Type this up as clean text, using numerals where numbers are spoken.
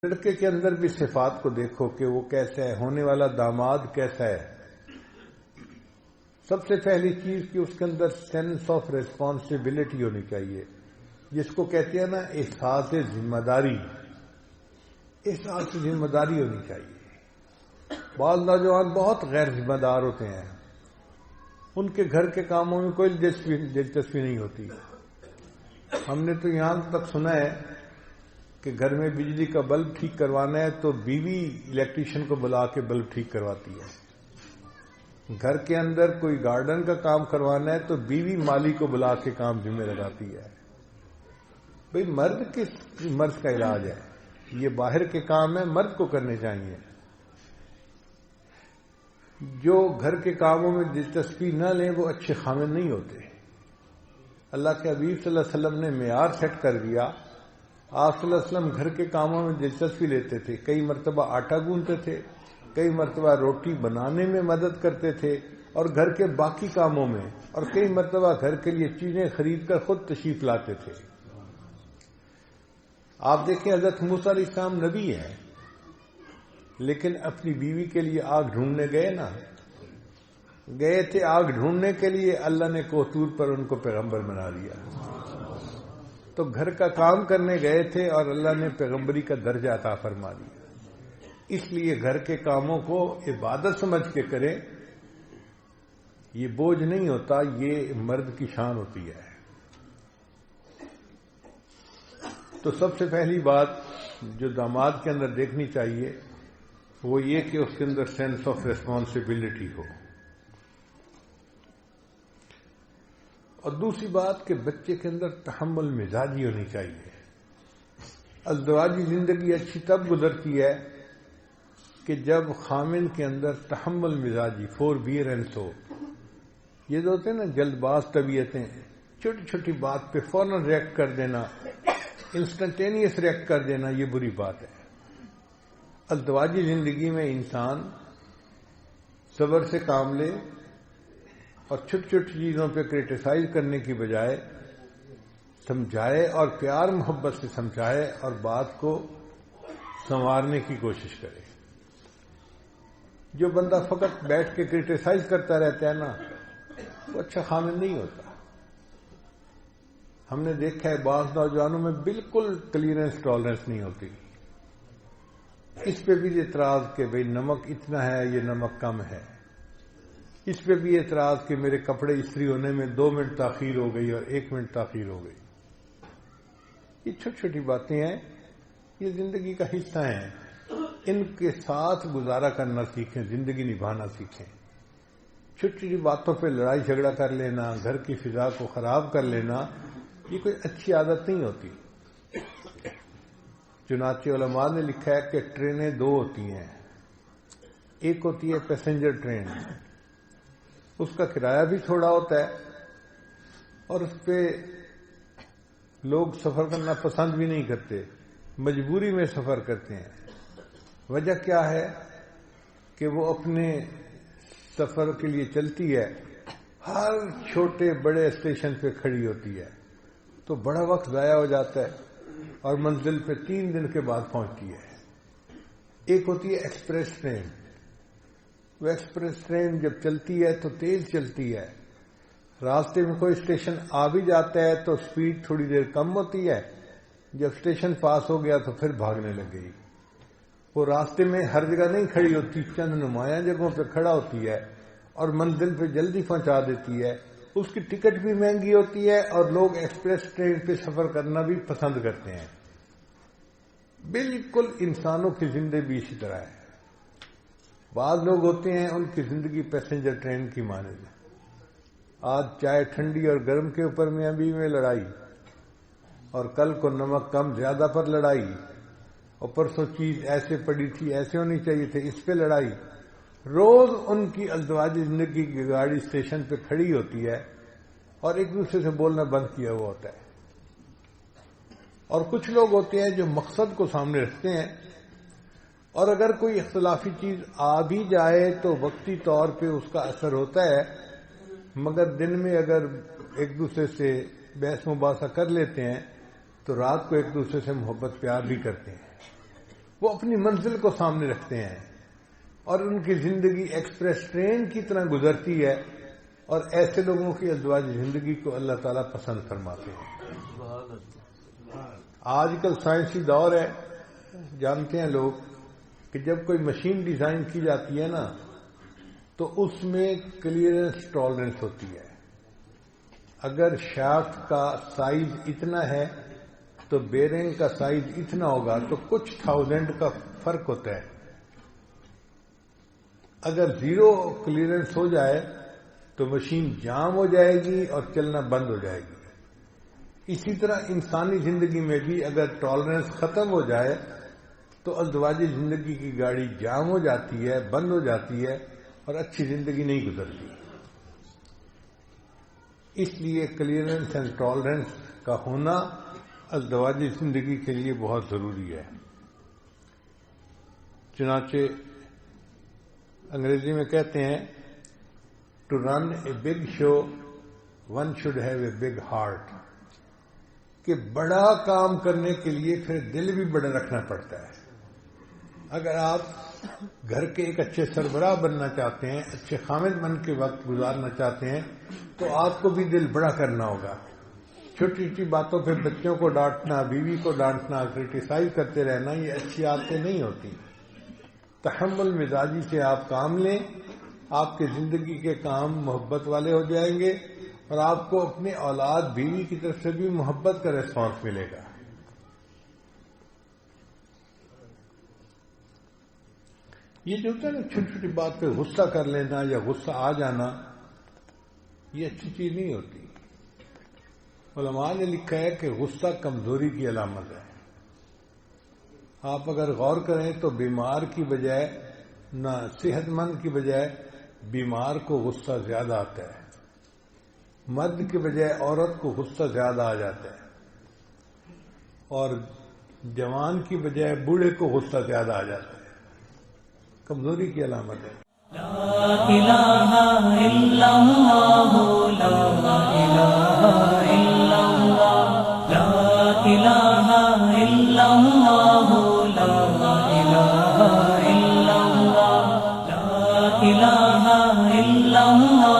لڑکے کے اندر بھی صفات کو دیکھو کہ وہ کیسا ہے، ہونے والا داماد کیسا ہے۔ سب سے پہلی چیز کہ اس کے اندر سینس آف ریسپانسبلٹی ہونی چاہیے، جس کو کہتے ہیں نا احساس ذمہ داری۔ احساس ذمہ داری ہونی چاہیے۔ بعض نوجوان بہت غیر ذمہ دار ہوتے ہیں، ان کے گھر کے کاموں میں کوئی دلچسپی نہیں ہوتی۔ ہم نے تو یہاں تک سنا ہے کہ گھر میں بجلی کا بلب ٹھیک کروانا ہے تو بیوی الیکٹریشین کو بلا کے بلب ٹھیک کرواتی ہے۔ گھر کے اندر کوئی گارڈن کا کام کروانا ہے تو بیوی مالی کو بلا کے کام ذمہ لگاتی ہے۔ بھئی مرد کس مرض کا علاج ہے؟ یہ باہر کے کام ہے، مرد کو کرنے چاہیے۔ جو گھر کے کاموں میں دلچسپی نہ لیں وہ اچھے خاوند نہیں ہوتے۔ اللہ کے حبیب صلی اللہ علیہ وسلم نے معیار سیٹ کر دیا۔ آپ صلی اللہ علیہ وسلم گھر کے کاموں میں دلچسپی لیتے تھے، کئی مرتبہ آٹا گوندتے تھے، کئی مرتبہ روٹی بنانے میں مدد کرتے تھے اور گھر کے باقی کاموں میں، اور کئی مرتبہ گھر کے لیے چیزیں خرید کر خود تشریف لاتے تھے۔ آپ دیکھیں حضرت موسیٰ علیہ السلام نبی ہے، لیکن اپنی بیوی کے لیے آگ ڈھونڈنے گئے تھے آگ ڈھونڈنے کے لیے، اللہ نے کوہتور پر ان کو پیغمبر بنا دیا۔ تو گھر کا کام کرنے گئے تھے اور اللہ نے پیغمبری کا درجہ عطا فرما دیا۔ اس لیے گھر کے کاموں کو عبادت سمجھ کے کریں، یہ بوجھ نہیں ہوتا، یہ مرد کی شان ہوتی ہے۔ تو سب سے پہلی بات جو داماد کے اندر دیکھنی چاہیے وہ یہ کہ اس کے اندر سینس آف ریسپانسبلٹی ہو، اور دوسری بات کہ بچے کے اندر تحمل مزاجی ہونی چاہیے۔ ازدواجی زندگی اچھی تب گزرتی ہے کہ جب خامن کے اندر تحمل مزاجی، فوربیئرنس ہو۔ یہ جو ہوتے ہیں نا جلد باز طبیعتیں، چھوٹی چھوٹی بات پہ فوراً ریئیکٹ کر دینا، انسٹنٹینیس ریئیکٹ کر دینا، یہ بری بات ہے۔ ازدواجی زندگی میں انسان صبر سے کام لے اور چھوٹی چھوٹی چیزوں پہ کرٹیسائز کرنے کی بجائے سمجھائے اور پیار محبت سے سمجھائے اور بات کو سنوارنے کی کوشش کرے۔ جو بندہ فقط بیٹھ کے کرٹیسائز کرتا رہتا ہے نا، وہ اچھا خامن نہیں ہوتا۔ ہم نے دیکھا ہے بعض نوجوانوں میں بالکل کلیئرنس ٹالرنس نہیں ہوتی۔ اس پہ بھی اعتراض کہ بھئی نمک اتنا ہے، یہ نمک کم ہے۔ اس پہ بھی اعتراض کہ میرے کپڑے استری ہونے میں 2 منٹ تاخیر ہو گئی اور 1 منٹ تاخیر ہو گئی۔ یہ چھوٹی چھوٹی باتیں ہیں، یہ زندگی کا حصہ ہیں، ان کے ساتھ گزارا کرنا سیکھیں، زندگی نبھانا سیکھیں۔ چھوٹی چھوٹی باتوں پہ لڑائی جھگڑا کر لینا، گھر کی فضا کو خراب کر لینا، یہ کوئی اچھی عادت نہیں ہوتی۔ چنانچہ علماء نے لکھا ہے کہ ٹرینیں 2 ہوتی ہیں، ایک ہوتی ہے پیسنجر ٹرین، اس کا کرایہ بھی تھوڑا ہوتا ہے اور اس پہ لوگ سفر کرنا پسند بھی نہیں کرتے، مجبوری میں سفر کرتے ہیں۔ وجہ کیا ہے کہ وہ اپنے سفر کے لیے چلتی ہے، ہر چھوٹے بڑے اسٹیشن پہ کھڑی ہوتی ہے، تو بڑا وقت ضائع ہو جاتا ہے اور منزل پہ 3 دن کے بعد پہنچتی ہے۔ ایک ہوتی ہے ایکسپریس ٹرین، وہ ایکسپریس ٹرین جب چلتی ہے تو تیز چلتی ہے، راستے میں کوئی اسٹیشن آ بھی جاتا ہے تو سپیڈ تھوڑی دیر کم ہوتی ہے، جب اسٹیشن پاس ہو گیا تو پھر بھاگنے لگ گئی۔ وہ راستے میں ہر جگہ نہیں کھڑی ہوتی، چند نمایاں جگہوں پہ کھڑا ہوتی ہے اور منزل پہ جلدی پہنچا دیتی ہے۔ اس کی ٹکٹ بھی مہنگی ہوتی ہے اور لوگ ایکسپریس ٹرین پہ سفر کرنا بھی پسند کرتے ہیں۔ بالکل انسانوں کی زندگی بھی اسی طرح ہے۔ بعض لوگ ہوتے ہیں ان کی زندگی پیسنجر ٹرین کی مانند ہے۔ آج چائے ٹھنڈی اور گرم کے اوپر میاں بیوی میں لڑائی، اور کل کو نمک کم زیادہ پر لڑائی، اور پرسوں چیز ایسے پڑی تھی، ایسے ہونی چاہیے تھے، اس پہ لڑائی۔ روز ان کی ازدواجی زندگی کی گاڑی اسٹیشن پہ کھڑی ہوتی ہے اور ایک دوسرے سے بولنا بند کیا ہوا ہوتا ہے۔ اور کچھ لوگ ہوتے ہیں جو مقصد کو سامنے رکھتے ہیں، اور اگر کوئی اختلافی چیز آ بھی جائے تو وقتی طور پہ اس کا اثر ہوتا ہے، مگر دن میں اگر ایک دوسرے سے بحث مباحثہ کر لیتے ہیں تو رات کو ایک دوسرے سے محبت پیار بھی کرتے ہیں۔ وہ اپنی منزل کو سامنے رکھتے ہیں اور ان کی زندگی ایکسپریس ٹرین کی طرح گزرتی ہے، اور ایسے لوگوں کی ازدواجی زندگی کو اللہ تعالیٰ پسند فرماتے ہیں۔ آج کل سائنسی دور ہے، جانتے ہیں لوگ کہ جب کوئی مشین ڈیزائن کی جاتی ہے نا تو اس میں کلیئرنس ٹالرنس ہوتی ہے۔ اگر شافٹ کا سائز اتنا ہے تو بیرنگ کا سائز اتنا ہوگا، تو کچھ تھاؤزینڈ کا فرق ہوتا ہے۔ اگر زیرو کلیئرنس ہو جائے تو مشین جام ہو جائے گی اور چلنا بند ہو جائے گی۔ اسی طرح انسانی زندگی میں بھی اگر ٹالرنس ختم ہو جائے تو ازدواجی زندگی کی گاڑی جام ہو جاتی ہے، بند ہو جاتی ہے اور اچھی زندگی نہیں گزرتی۔ اس لیے کلیئرنس اینڈ ٹالرنس کا ہونا ازدواجی زندگی کے لیے بہت ضروری ہے۔ چنانچہ انگریزی میں کہتے ہیں to run a big show one should have a big heart, کہ بڑا کام کرنے کے لیے پھر دل بھی بڑا رکھنا پڑتا ہے۔ اگر آپ گھر کے ایک اچھے سربراہ بننا چاہتے ہیں، اچھے خامد بن کے وقت گزارنا چاہتے ہیں، تو آپ کو بھی دل بڑا کرنا ہوگا۔ چھوٹی چھوٹی باتوں پہ بچوں کو ڈانٹنا، بیوی کو ڈانٹنا، کرٹیسائز کرتے رہنا، یہ اچھی عادتیں نہیں ہوتی۔ تحمل مزاجی سے آپ کام لیں، آپ کے زندگی کے کام محبت والے ہو جائیں گے، اور آپ کو اپنے اولاد بیوی کی طرف سے بھی محبت کا ریسپانس ملے گا۔ یہ جو ہوتا ہے نا چھوٹی چھوٹی بات پہ غصہ کر لینا یا غصہ آ جانا، یہ اچھی چیز نہیں ہوتی۔ علماء نے لکھا ہے کہ غصہ کمزوری کی علامت ہے۔ آپ اگر غور کریں تو بیمار کی بجائے نہ صحت مند کی بجائے بیمار کو غصہ زیادہ آتا ہے، مرد کی بجائے عورت کو غصہ زیادہ آ جاتا ہے، اور جوان کی بجائے بوڑھے کو غصہ زیادہ آ جاتا ہے۔ کمزوری کی علامت ہے۔ لا الہ الا اللہ، لا الہ الا اللہ، لا الہ الا اللہ، لا الہ الا اللہ، لا الہ الا اللہ۔